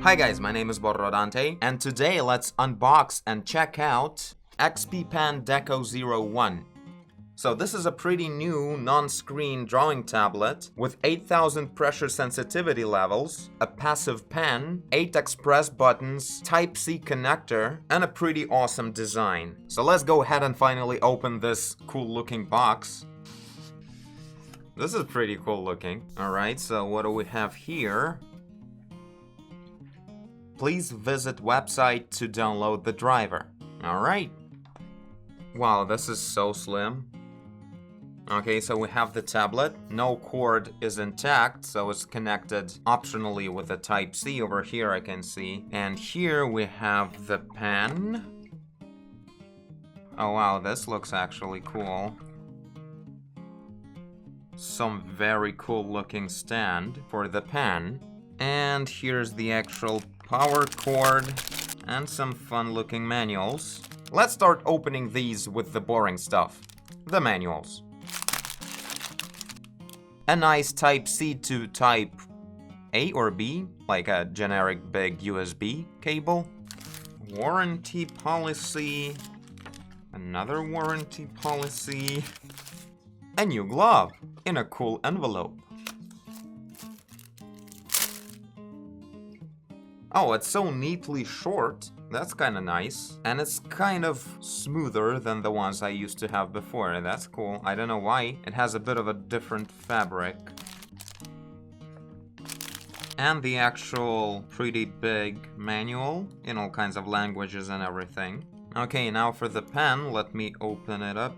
Hi guys, my name is Borrodante, and today let's unbox and check out XP Pen Deco 01. So this is a pretty new non-screen drawing tablet with 8000 pressure sensitivity levels, a passive pen, 8 express buttons, Type-C connector, and a pretty awesome design. So let's go ahead and finally open this cool looking box. This is pretty cool looking. Alright, so what do we have here? Please visit website to download the driver. Alright. Wow, this is so slim. Okay, so we have the tablet. No cord is intact, so it's connected optionally with the Type-C over here, I can see. And here we have the pen. Oh wow, this looks actually cool. Some very cool looking stand for the pen. And here's the actual power cord and some fun looking manuals. Let's start opening these with the boring stuff. The manuals. A nice Type-C to Type A or B, like a generic big USB cable. Warranty policy. Another warranty policy. A new glove in a cool envelope. Oh, it's so neatly short. That's kind of nice. And it's kind of smoother than the ones I used to have before. That's cool. I don't know why. It has a bit of a different fabric. And the actual pretty big manual in all kinds of languages and everything. Okay, now for the pen, let me open it up.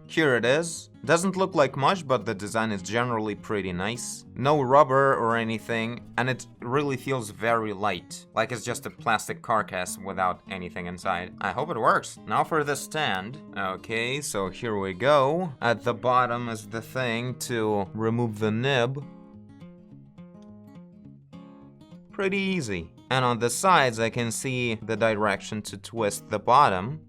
Here it is. Doesn't look like much, but the design is generally pretty nice. No rubber or anything, and it really feels very light, like it's just a plastic carcass without anything inside. I hope it works. Now for the stand. Okay, so here we go. At the bottom is the thing to remove the nib. Pretty easy. And on the sides I can see the direction to twist the bottom.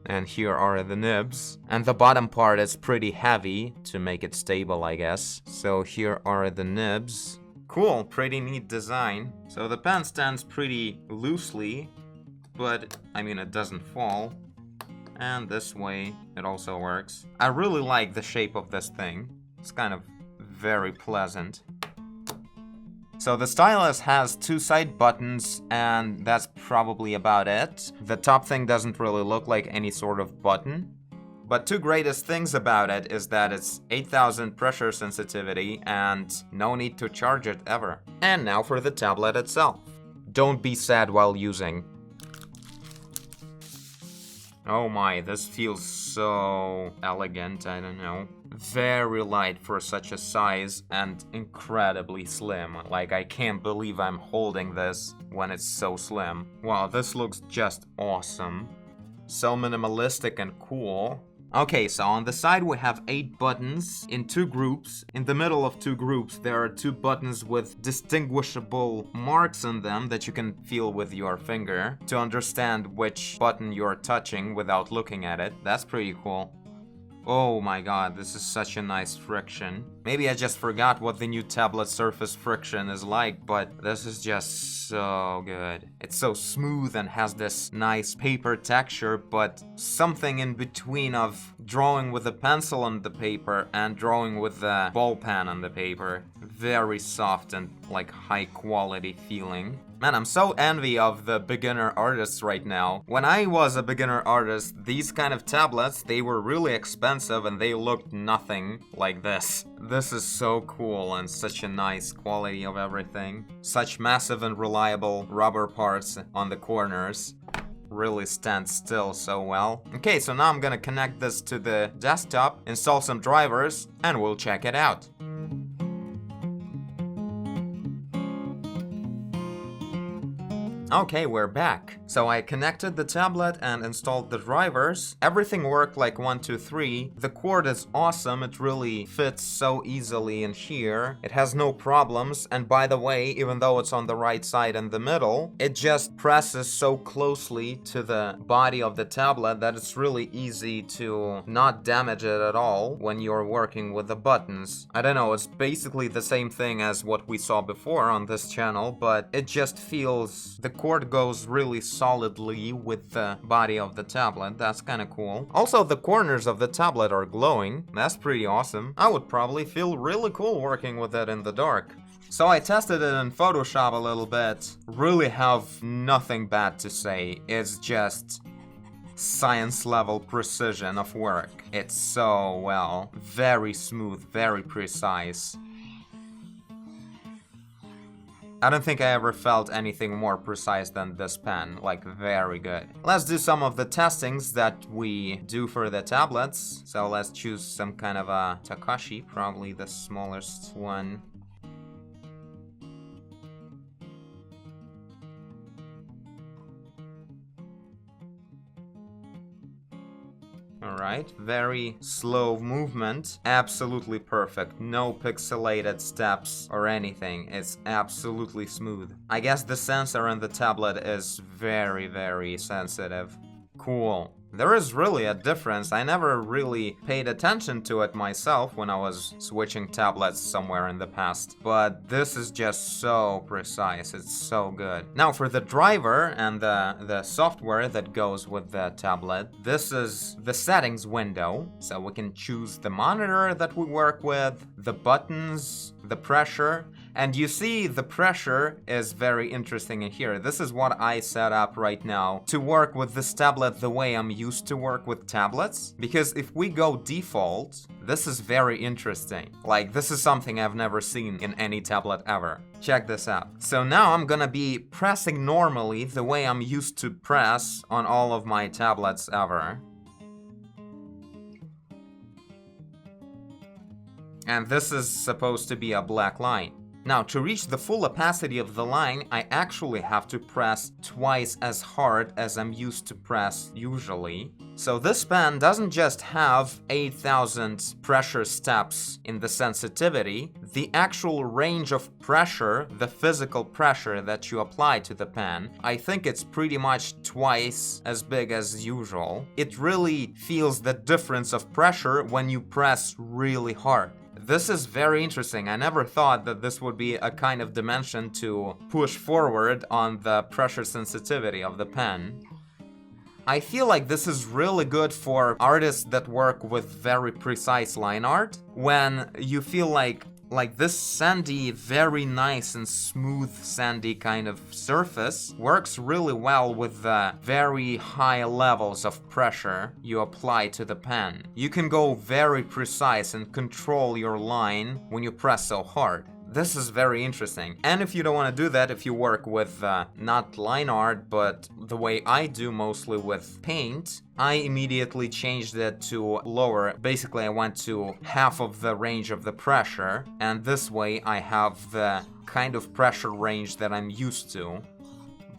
And here are the nibs. And the bottom part is pretty heavy to make it stable, I guess. So here are the nibs. Cool, pretty neat design. So the pen stands pretty loosely, but I mean it doesn't fall. And this way it also works. I really like the shape of this thing. It's kind of very pleasant. So the stylus has 2 side buttons, and that's probably about it. The top thing doesn't really look like any sort of button. But 2 greatest things about it is that it's 8000 pressure sensitivity and no need to charge it ever. And now for the tablet itself. Don't be sad while using. Oh my, this feels so elegant, I don't know. Very light for such a size and incredibly slim. Like, I can't believe I'm holding this when it's so slim. Wow, this looks just awesome. So minimalistic and cool. Okay, so on the side we have 8 buttons in 2 groups. In the middle of 2 groups there are 2 buttons with distinguishable marks on them that you can feel with your finger to understand which button you're touching without looking at it. That's pretty cool. Oh my god, this is such a nice friction. Maybe I just forgot what the new tablet surface friction is like, but this is just so good. It's so smooth and has this nice paper texture, but something in between of drawing with a pencil on the paper and drawing with the ball pen on the paper. Very soft and like high quality feeling. Man, I'm so envy of the beginner artists right now. When I was a beginner artist, these kind of tablets, they were really expensive and they looked nothing like this. This is so cool and such a nice quality of everything. Such massive and reliable rubber parts on the corners. Really stands still so well. Okay, so now I'm gonna connect this to the desktop, install some drivers, and we'll check it out. Okay, we're back. So I connected the tablet and installed the drivers. Everything worked like 1, 2, 3. The cord is awesome. It really fits so easily in here. It has no problems. And by the way, even though it's on the right side in the middle, it just presses so closely to the body of the tablet that it's really easy to not damage it at all when you're working with the buttons. I don't know, it's basically the same thing as what we saw before on this channel, but it just feels the cord goes really solidly with the body of the tablet. That's kind of cool. Also, the corners of the tablet are glowing. That's pretty awesome. I would probably feel really cool working with it in the dark. So I tested it in Photoshop a little bit. Really have nothing bad to say. It's just science level precision of work. It's so, well, very smooth, very precise. I don't think I ever felt anything more precise than this pen, like very good. Let's do some of the testings that we do for the tablets. So let's choose some kind of a Takashi, probably the smallest one. Alright, very slow movement, absolutely perfect, no pixelated steps or anything, it's absolutely smooth. I guess the sensor in the tablet is very, very sensitive. Cool. There is really a difference. I never really paid attention to it myself when I was switching tablets somewhere in the past. But this is just so precise. It's so good. Now for the driver and the software that goes with the tablet, this is the settings window. So we can choose the monitor that we work with, the buttons, the pressure. And you see the pressure is very interesting in here. This is what I set up right now to work with this tablet the way I'm used to work with tablets. Because if we go default, this is very interesting. Like, this is something I've never seen in any tablet ever. Check this out. So now I'm gonna be pressing normally the way I'm used to press on all of my tablets ever. And this is supposed to be a black line. Now, to reach the full opacity of the line, I actually have to press twice as hard as I'm used to press usually. So this pen doesn't just have 8,000 pressure steps in the sensitivity, the actual range of pressure, the physical pressure that you apply to the pen, I think it's pretty much twice as big as usual. It really feels the difference of pressure when you press really hard. This is very interesting. I never thought that this would be a kind of dimension to push forward on the pressure sensitivity of the pen. I feel like this is really good for artists that work with very precise line art. When you feel like this sandy, very nice and smooth sandy kind of surface works really well with the very high levels of pressure you apply to the pen. You can go very precise and control your line when you press so hard. This is very interesting. And if you don't want to do that, if you work with not line art, but the way I do mostly with paint, I immediately changed it to lower. Basically, I went to half of the range of the pressure, and this way I have the kind of pressure range that I'm used to.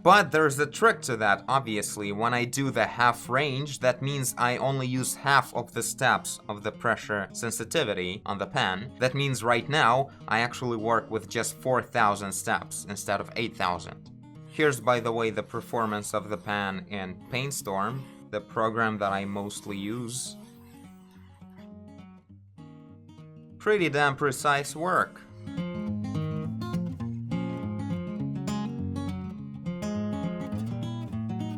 But there's a trick to that, obviously. When I do the half range, that means I only use half of the steps of the pressure sensitivity on the pen. That means right now, I actually work with just 4,000 steps instead of 8,000. Here's, by the way, the performance of the pen in PaintStorm, the program that I mostly use. Pretty damn precise work.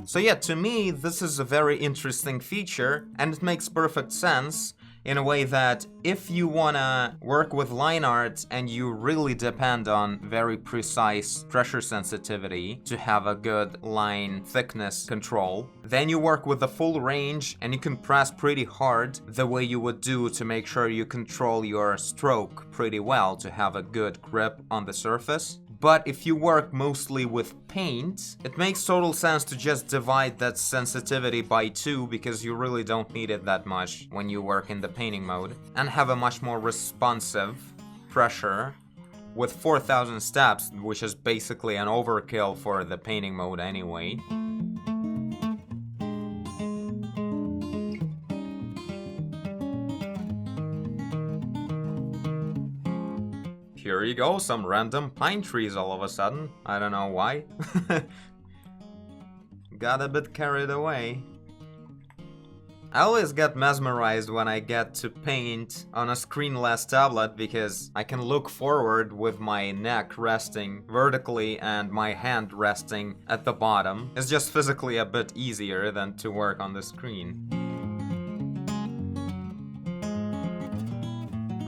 So yeah, to me, this is a very interesting feature, and it makes perfect sense in a way that if you wanna work with line art and you really depend on very precise pressure sensitivity to have a good line thickness control, then you work with the full range and you can press pretty hard the way you would do to make sure you control your stroke pretty well to have a good grip on the surface. But if you work mostly with paint, it makes total sense to just divide that sensitivity by 2 because you really don't need it that much when you work in the painting mode, and have a much more responsive pressure with 4,000 steps, which is basically an overkill for the painting mode anyway. Here you go, some random pine trees all of a sudden. I don't know why. Got a bit carried away. I always get mesmerized when I get to paint on a screenless tablet because I can look forward with my neck resting vertically and my hand resting at the bottom. It's just physically a bit easier than to work on the screen.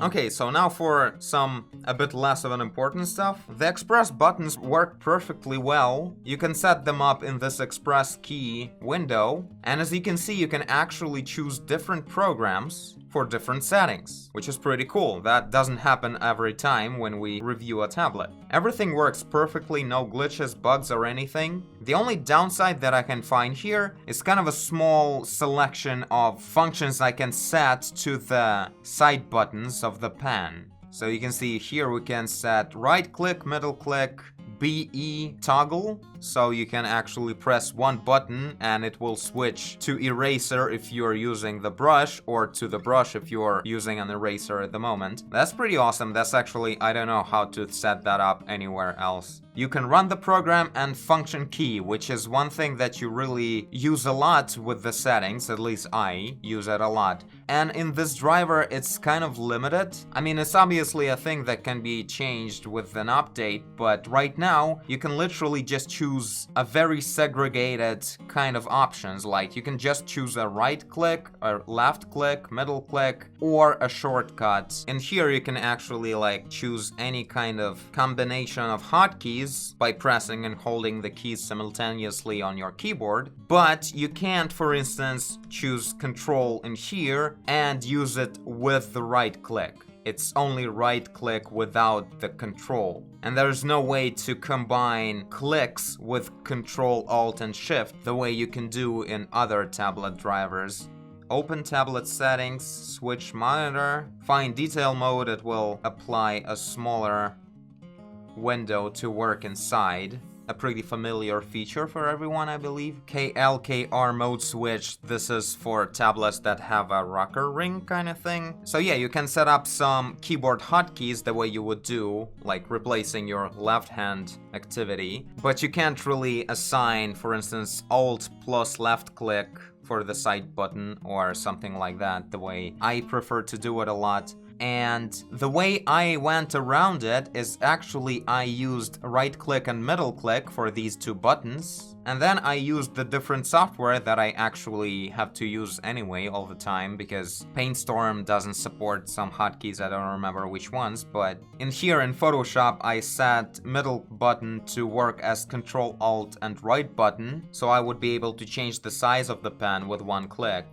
Okay, so now for some a bit less of an important stuff. The express buttons work perfectly well. You can set them up in this express key window, and as you can see, you can actually choose different programs for different settings, which is pretty cool. That doesn't happen every time when we review a tablet. Everything works perfectly, no glitches, bugs, or anything. The only downside that I can find here is kind of a small selection of functions I can set to the side buttons of the pen. So you can see here we can set right click, middle click, BE toggle, so you can actually press one button and it will switch to eraser if you're using the brush, or to the brush if you're using an eraser at the moment. That's pretty awesome. That's actually, I don't know how to set that up anywhere else. You can run the program and function key, which is one thing that you really use a lot with the settings, at least I use it a lot. And in this driver, it's kind of limited. I mean, it's obviously a thing that can be changed with an update, but right now, you can literally just choose a very segregated kind of options. Like, you can just choose a right click, a left click, middle click, or a shortcut. And here you can actually like choose any kind of combination of hotkeys by pressing and holding the keys simultaneously on your keyboard, but you can't, for instance, choose control in here and use it with the right click. It's only right click without the control. And there's no way to combine clicks with control, alt, and shift the way you can do in other tablet drivers. Open tablet settings, switch monitor, find detail mode. It will apply a smaller window to work inside. A pretty familiar feature for everyone, I believe. KLKR mode switch. This is for tablets that have a rocker ring kind of thing. So yeah, you can set up some keyboard hotkeys the way you would do, like replacing your left hand activity. But you can't really assign, for instance, Alt plus left click for the side button or something like that, the way I prefer to do it a lot. And the way I went around it is actually I used right click and middle click for these two buttons. And then I used the different software that I actually have to use anyway all the time, because PaintStorm doesn't support some hotkeys, I don't remember which ones, but in here in Photoshop I set middle button to work as Control Alt and right button, so I would be able to change the size of the pen with one click.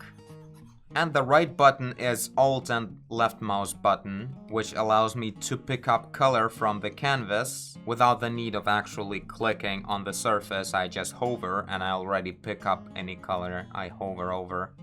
And the right button is Alt and left mouse button, which allows me to pick up color from the canvas without the need of actually clicking on the surface. I just hover and I already pick up any color I hover over.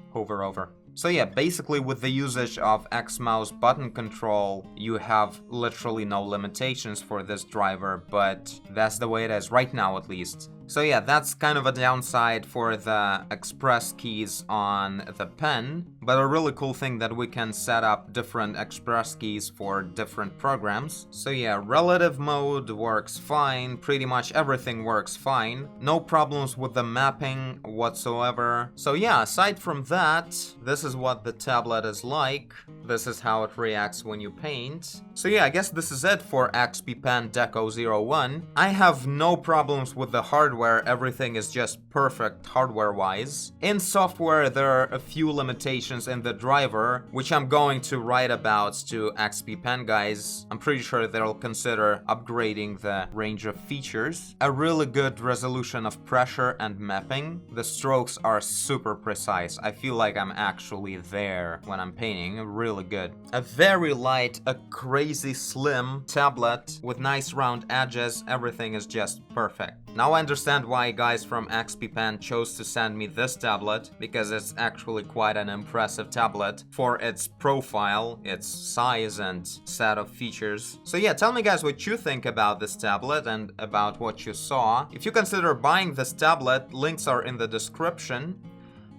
So yeah, basically with the usage of X mouse button control, you have literally no limitations for this driver, but that's the way it is right now at least. So yeah, that's kind of a downside for the express keys on the pen, but a really cool thing that we can set up different express keys for different programs. So yeah, relative mode works fine, pretty much everything works fine, no problems with the mapping whatsoever. So yeah, aside from that, this is what the tablet is like. This is how it reacts when you paint. So yeah, I guess this is it for XP Pen Deco 01. I have no problems with the hardware. Everything is just perfect hardware-wise. In software, there are a few limitations in the driver, which I'm going to write about to XP Pen guys. I'm pretty sure they'll consider upgrading the range of features. A really good resolution of pressure and mapping. The strokes are super precise. I feel like I'm actually there when I'm painting. Really good. A very light, a crazy slim tablet with nice round edges. Everything is just perfect. Now I understand why guys from XP Pen chose to send me this tablet, because it's actually quite an impressive impressive tablet for its profile, its size, and set of features. So yeah, tell me guys what you think about this tablet and about what you saw. If you consider buying this tablet, links are in the description.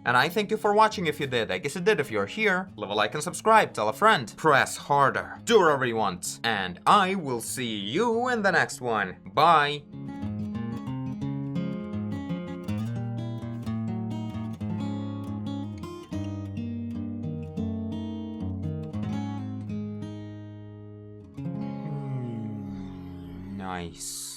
And I thank you for watching if you did. I guess you did if you're here. Leave a like and subscribe, tell a friend. Press harder, do whatever you want. And I will see you in the next one. Bye! Nice.